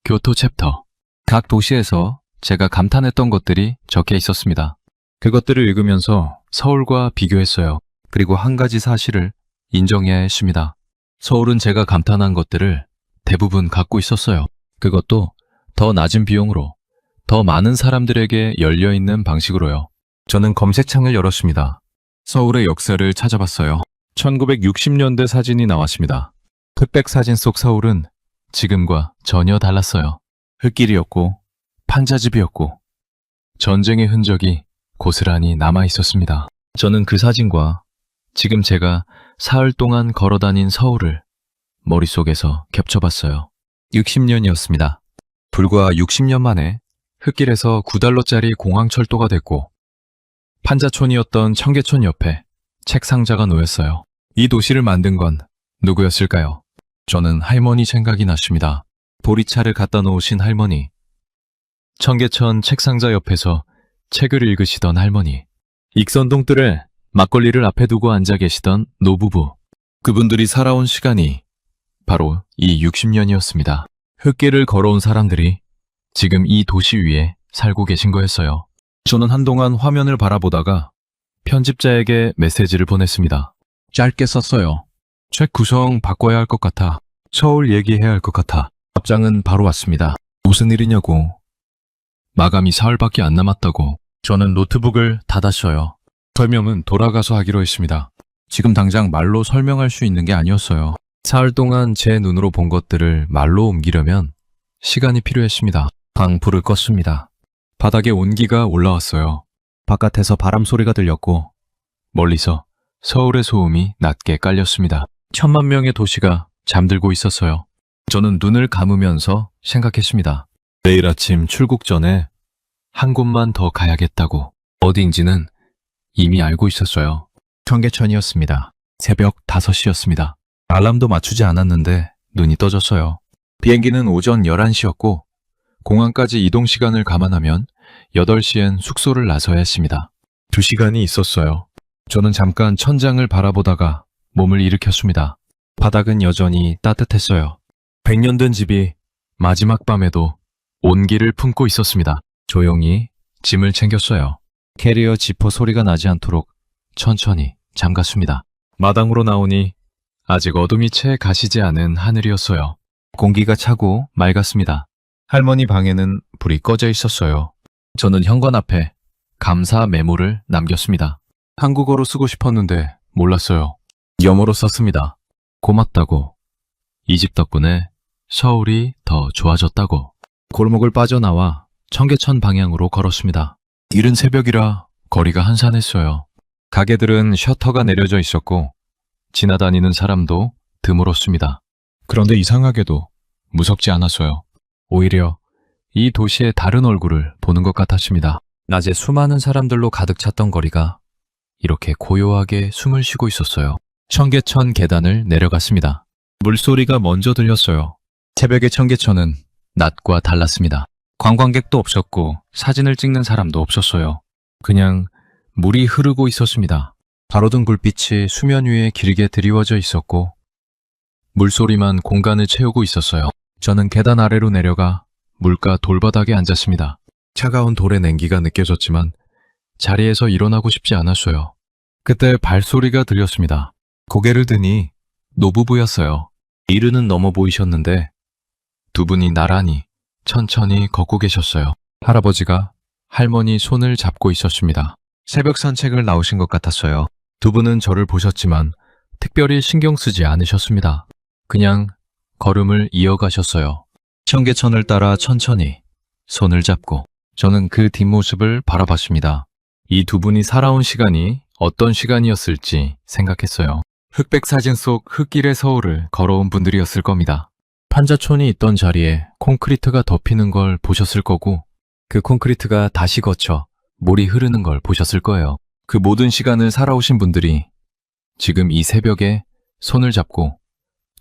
Speaker 1: 교토 챕터. 각 도시에서 제가 감탄했던 것들이 적혀 있었습니다. 그것들을 읽으면서 서울과 비교했어요. 그리고 한 가지 사실을 인정해야 했습니다. 서울은 제가 감탄한 것들을 대부분 갖고 있었어요. 그것도 더 낮은 비용으로 더 많은 사람들에게 열려있는 방식으로요. 저는 검색창을 열었습니다. 서울의 역사를 찾아봤어요. 1960년대 사진이 나왔습니다. 흑백 사진 속 서울은 지금과 전혀 달랐어요. 흙길이었고 판자집이었고 전쟁의 흔적이 고스란히 남아 있었습니다. 저는 그 사진과 지금 제가 사흘 동안 걸어다닌 서울을 머릿속에서 겹쳐봤어요. 60년이었습니다. 불과 60년 만에 흙길에서 9달러짜리 공항철도가 됐고 판자촌이었던 청계천 옆에 책상자가 놓였어요. 이 도시를 만든 건 누구였을까요? 저는 할머니 생각이 났습니다. 보리차를 갖다 놓으신 할머니, 청계천 책상자 옆에서 책을 읽으시던 할머니, 익선동뜰에 막걸리를 앞에 두고 앉아 계시던 노부부. 그분들이 살아온 시간이 바로 이 60년이었습니다. 흙길을 걸어온 사람들이 지금 이 도시 위에 살고 계신 거였어요. 저는 한동안 화면을 바라보다가 편집자에게 메시지를 보냈습니다. 짧게 썼어요. 책 구성 바꿔야 할 것 같아. 서울 얘기해야 할 것 같아. 답장은 바로 왔습니다. 무슨 일이냐고. 마감이 사흘밖에 안 남았다고. 저는 노트북을 닫았어요. 설명은 돌아가서 하기로 했습니다. 지금 당장 말로 설명할 수 있는 게 아니었어요. 사흘 동안 제 눈으로 본 것들을 말로 옮기려면 시간이 필요했습니다. 불을 껐습니다. 바닥에 온기가 올라왔어요. 바깥에서 바람 소리가 들렸고 멀리서 서울의 소음이 낮게 깔렸습니다. 1000만 명의 도시가 잠들고 있었어요. 저는 눈을 감으면서 생각했습니다. 내일 아침 출국 전에 한 곳만 더 가야겠다고. 어디인지는 이미 알고 있었어요. 청계천이었습니다. 새벽 5시였습니다. 알람도 맞추지 않았는데 눈이 떠졌어요. 비행기는 오전 11시였고 공항까지 이동 시간을 감안하면 8시엔 숙소를 나서야 했습니다. 2시간이 있었어요. 저는 잠깐 천장을 바라보다가 몸을 일으켰습니다. 바닥은 여전히 따뜻했어요. 100년 된 집이 마지막 밤에도 온기를 품고 있었습니다. 조용히 짐을 챙겼어요. 캐리어 지퍼 소리가 나지 않도록 천천히 잠갔습니다. 마당으로 나오니 아직 어둠이 채 가시지 않은 하늘이었어요. 공기가 차고 맑았습니다. 할머니 방에는 불이 꺼져 있었어요. 저는 현관 앞에 감사 메모를 남겼습니다. 한국어로 쓰고 싶었는데 몰랐어요. 영어로 썼습니다. 고맙다고. 이 집 덕분에 서울이 더 좋아졌다고. 골목을 빠져나와 청계천 방향으로 걸었습니다. 이른 새벽이라 거리가 한산했어요. 가게들은 셔터가 내려져 있었고 지나다니는 사람도 드물었습니다. 그런데 이상하게도 무섭지 않았어요. 오히려 이 도시의 다른 얼굴을 보는 것 같았습니다. 낮에 수많은 사람들로 가득 찼던 거리가 이렇게 고요하게 숨을 쉬고 있었어요. 청계천 계단을 내려갔습니다. 물소리가 먼저 들렸어요. 새벽의 청계천은 낮과 달랐습니다. 관광객도 없었고 사진을 찍는 사람도 없었어요. 그냥 물이 흐르고 있었습니다. 가로등 불빛이 수면 위에 길게 드리워져 있었고 물소리만 공간을 채우고 있었어요. 저는 계단 아래로 내려가 물가 돌바닥에 앉았습니다. 차가운 돌의 냉기가 느껴졌지만 자리에서 일어나고 싶지 않았어요. 그때 발소리가 들렸습니다. 고개를 드니 노부부였어요. 이르는 넘어 보이셨는데 두 분이 나란히 천천히 걷고 계셨어요. 할아버지가 할머니 손을 잡고 있었습니다. 새벽 산책을 나오신 것 같았어요. 두 분은 저를 보셨지만 특별히 신경 쓰지 않으셨습니다. 그냥 걸음을 이어가셨어요. 청계천을 따라 천천히 손을 잡고 저는 그 뒷모습을 바라봤습니다. 이 두 분이 살아온 시간이 어떤 시간이었을지 생각했어요. 흑백 사진 속 흙길의 서울을 걸어온 분들이었을 겁니다. 판자촌이 있던 자리에 콘크리트가 덮이는 걸 보셨을 거고 그 콘크리트가 다시 거쳐 물이 흐르는 걸 보셨을 거예요. 그 모든 시간을 살아오신 분들이 지금 이 새벽에 손을 잡고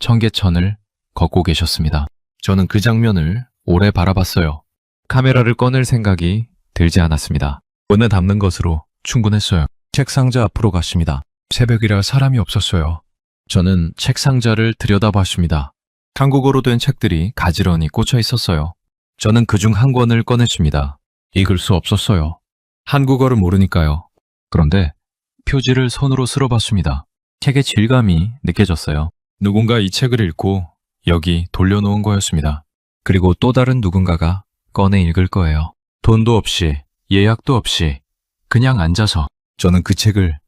Speaker 1: 청계천을 걷고 계셨습니다. 저는 그 장면을 오래 바라봤어요. 카메라를 꺼낼 생각이 들지 않았습니다. 문에 담는 것으로 충분했어요. 책상자 앞으로 갔습니다. 새벽이라 사람이 없었어요. 저는 책상자를 들여다봤습니다. 한국어로 된 책들이 가지런히 꽂혀 있었어요. 저는 그중 한 권을 꺼냈습니다. 읽을 수 없었어요. 한국어를 모르니까요. 그런데 표지를 손으로 쓸어봤습니다. 책의 질감이 느껴졌어요. 누군가 이 책을 읽고 여기 돌려놓은 거였습니다. 그리고 또 다른 누군가가 꺼내 읽을 거예요. 돈도 없이 예약도 없이 그냥 앉아서 저는 그 책을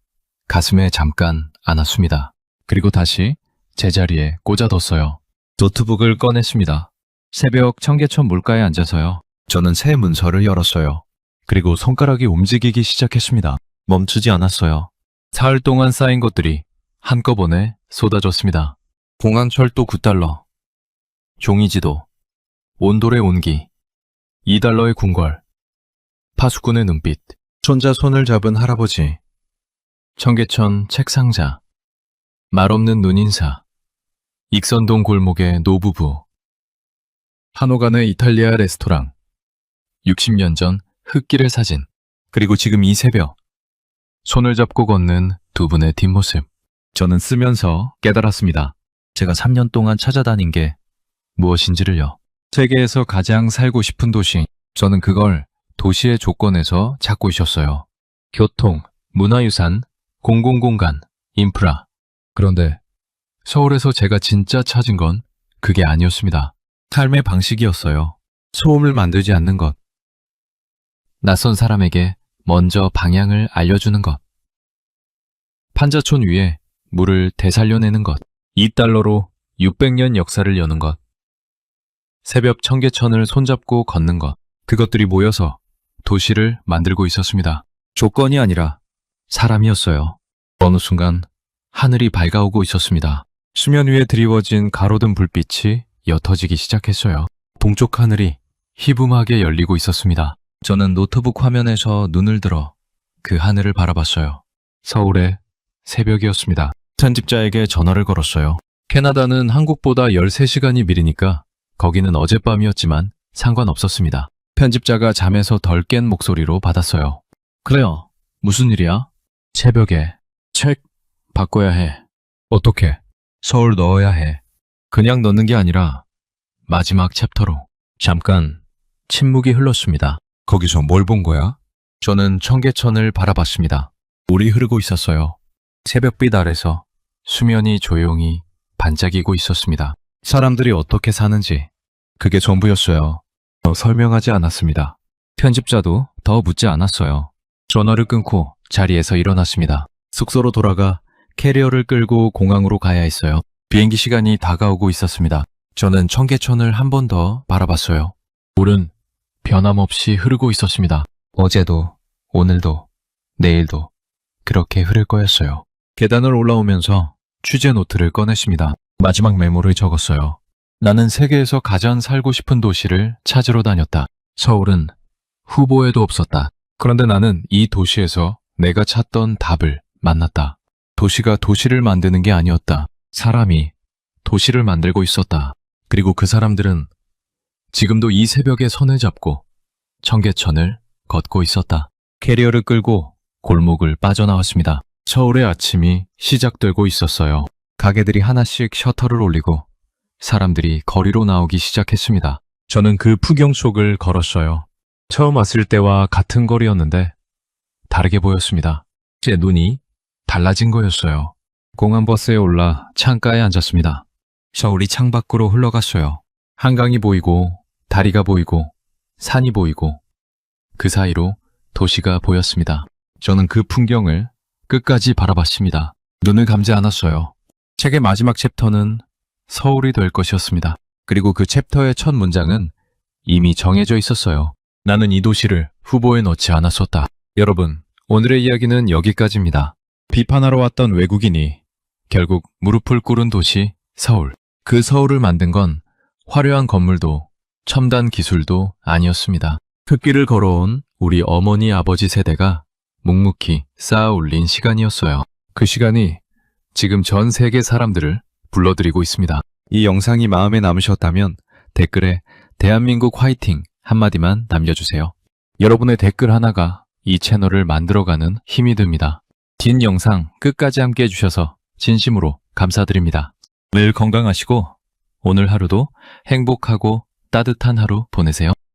Speaker 1: 가슴에 잠깐 안았습니다. 그리고 다시 제자리에 꽂아뒀어요. 노트북을 꺼냈습니다. 새벽 청계천 물가에 앉아서요. 저는 새 문서를 열었어요. 그리고 손가락이 움직이기 시작했습니다. 멈추지 않았어요. 사흘 동안 쌓인 것들이 한꺼번에 쏟아졌습니다. 공항철도 9달러, 종이지도, 온돌의 온기, 2달러의 궁궐, 파수꾼의 눈빛, 손자 손을 잡은 할아버지, 청계천 책상자, 말없는 눈인사, 익선동 골목의 노부부, 한옥안의 이탈리아 레스토랑, 60년 전 흙길의 사진, 그리고 지금 이 새벽 손을 잡고 걷는 두 분의 뒷모습. 저는 쓰면서 깨달았습니다. 제가 3년 동안 찾아다닌 게 무엇인지를요. 세계에서 가장 살고 싶은 도시. 저는 그걸 도시의 조건에서 찾고 있었어요. 교통, 문화유산, 공공공간, 인프라. 그런데 서울에서 제가 진짜 찾은 건 그게 아니었습니다. 삶의 방식이었어요. 소음을 만들지 않는 것. 낯선 사람에게 먼저 방향을 알려주는 것. 판자촌 위에 물을 되살려내는 것. 2달러로 600년 역사를 여는 것. 새벽 청계천을 손잡고 걷는 것. 그것들이 모여서 도시를 만들고 있었습니다. 조건이 아니라 사람이었어요. 어느 순간 하늘이 밝아오고 있었습니다. 수면 위에 드리워진 가로등 불빛이 옅어지기 시작했어요. 동쪽 하늘이 희붐하게 열리고 있었습니다. 저는 노트북 화면에서 눈을 들어 그 하늘을 바라봤어요. 서울의 새벽이었습니다. 편집자에게 전화를 걸었어요. 캐나다는 한국보다 13시간이 미리니까 거기는 어젯밤이었지만 상관없었습니다. 편집자가 잠에서 덜 깬 목소리로 받았어요. 그래요. 무슨 일이야? 새벽에 책 바꿔야 해. 어떻게? 서울 넣어야 해. 그냥 넣는 게 아니라 마지막 챕터로. 잠깐 침묵이 흘렀습니다. 거기서 뭘 본 거야? 저는 청계천을 바라봤습니다. 물이 흐르고 있었어요. 새벽빛 아래서 수면이 조용히 반짝이고 있었습니다. 사람들이 어떻게 사는지 그게 전부였어요. 더 설명하지 않았습니다. 편집자도 더 묻지 않았어요. 전화를 끊고 자리에서 일어났습니다. 숙소로 돌아가 캐리어를 끌고 공항으로 가야 했어요. 비행기 시간이 다가오고 있었습니다. 저는 청계천을 한 번 더 바라봤어요. 물은 변함없이 흐르고 있었습니다. 어제도, 오늘도, 내일도 그렇게 흐를 거였어요. 계단을 올라오면서 취재 노트를 꺼냈습니다. 마지막 메모를 적었어요. 나는 세계에서 가장 살고 싶은 도시를 찾으러 다녔다. 서울은 후보에도 없었다. 그런데 나는 이 도시에서 내가 찾던 답을 만났다. 도시가 도시를 만드는 게 아니었다. 사람이 도시를 만들고 있었다. 그리고 그 사람들은 지금도 이 새벽에 손을 잡고 청계천을 걷고 있었다. 캐리어를 끌고 골목을 빠져나왔습니다. 서울의 아침이 시작되고 있었어요. 가게들이 하나씩 셔터를 올리고 사람들이 거리로 나오기 시작했습니다. 저는 그 풍경 속을 걸었어요. 처음 왔을 때와 같은 거리였는데 다르게 보였습니다. 제 눈이 달라진 거였어요. 공항버스에 올라 창가에 앉았습니다. 서울이 창밖으로 흘러갔어요. 한강이 보이고, 다리가 보이고, 산이 보이고, 그 사이로 도시가 보였습니다. 저는 그 풍경을 끝까지 바라봤습니다. 눈을 감지 않았어요. 책의 마지막 챕터는 서울이 될 것이었습니다. 그리고 그 챕터의 첫 문장은 이미 정해져 있었어요. 나는 이 도시를 후보에 넣지 않았었다. 여러분, 오늘의 이야기는 여기까지입니다. 비판하러 왔던 외국인이 결국 무릎을 꿇은 도시 서울. 그 서울을 만든 건 화려한 건물도 첨단 기술도 아니었습니다. 흙길을 걸어온 우리 어머니 아버지 세대가 묵묵히 쌓아 올린 시간이었어요. 그 시간이 지금 전 세계 사람들을 불러들이고 있습니다. 이 영상이 마음에 남으셨다면 댓글에 대한민국 화이팅 한마디만 남겨주세요. 여러분의 댓글 하나가 이 채널을 만들어가는 힘이 됩니다. 긴 영상 끝까지 함께 해주셔서 진심으로 감사드립니다. 늘 건강하시고 오늘 하루도 행복하고 따뜻한 하루 보내세요.